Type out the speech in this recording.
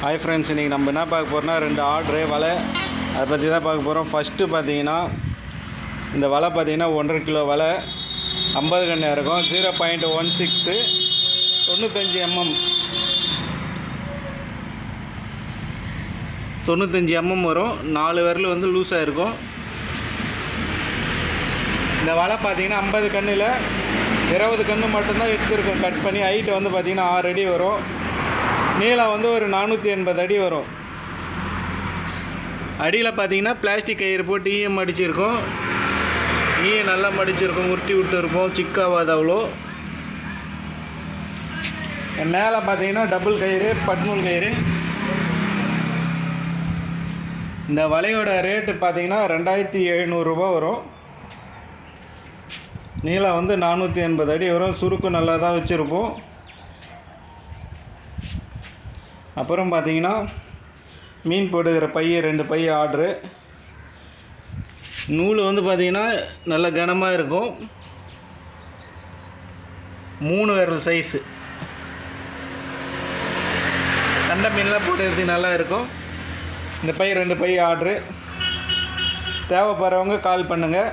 Hi friends, இன்றைக்கி நம்ம என்ன பார்க்க போகிறோம்னா 2 ஆர்டரு வலை அதை பற்றி தான் பார்க்க போகிறோம். ஃபஸ்ட்டு பார்த்தீங்கன்னா இந்த வலை பார்த்தீங்கன்னா 1.5 கிலோ வலை 50 கன்று இருக்கும். 0.16 95 mm வரும். 4 விரல் வந்து லூஸாக இருக்கும். இந்த வலை பார்த்தீங்கன்னா 50 கன்னில் 20 கன்று மட்டும்தான் எடுத்துருக்கோம் கட் பண்ணி. ஹைட்டு வந்து பார்த்திங்கன்னா 6 அடி வரும். நீளம் வந்து ஒரு 480 அடி வரும். அடியில் பார்த்தீங்கன்னா பிளாஸ்டிக் கயிறு போட்டு ஈயம் அடிச்சிருக்கோம். ஈயம் நல்லா மடிச்சிருக்கோம், உருட்டி விட்டு இருக்கும், சிக்காவாது அவ்வளோ. மேலே பார்த்தீங்கன்னா டபுள் கயிறு, பட்நூல் கயிறு. இந்த வலையோட ரேட்டு பார்த்தீங்கன்னா 2700 ரூபா வரும். நீளம் வந்து 480 அடி வரும். சுருக்கு நல்லா தான் வச்சுருப்போம். அப்புறம் பார்த்தீங்கன்னா மீன் போடுகிற பை 2 பை ஆர்டரு. நூல் வந்து பார்த்திங்கன்னா நல்ல கனமாக இருக்கும். 3 விரல் சைஸு. கண்ட மீன்லாம் போடுறது நல்லா இருக்கும். இந்த பை 2 பை ஆர்டரு. தேவைப்படுறவங்க கால் பண்ணுங்கள்.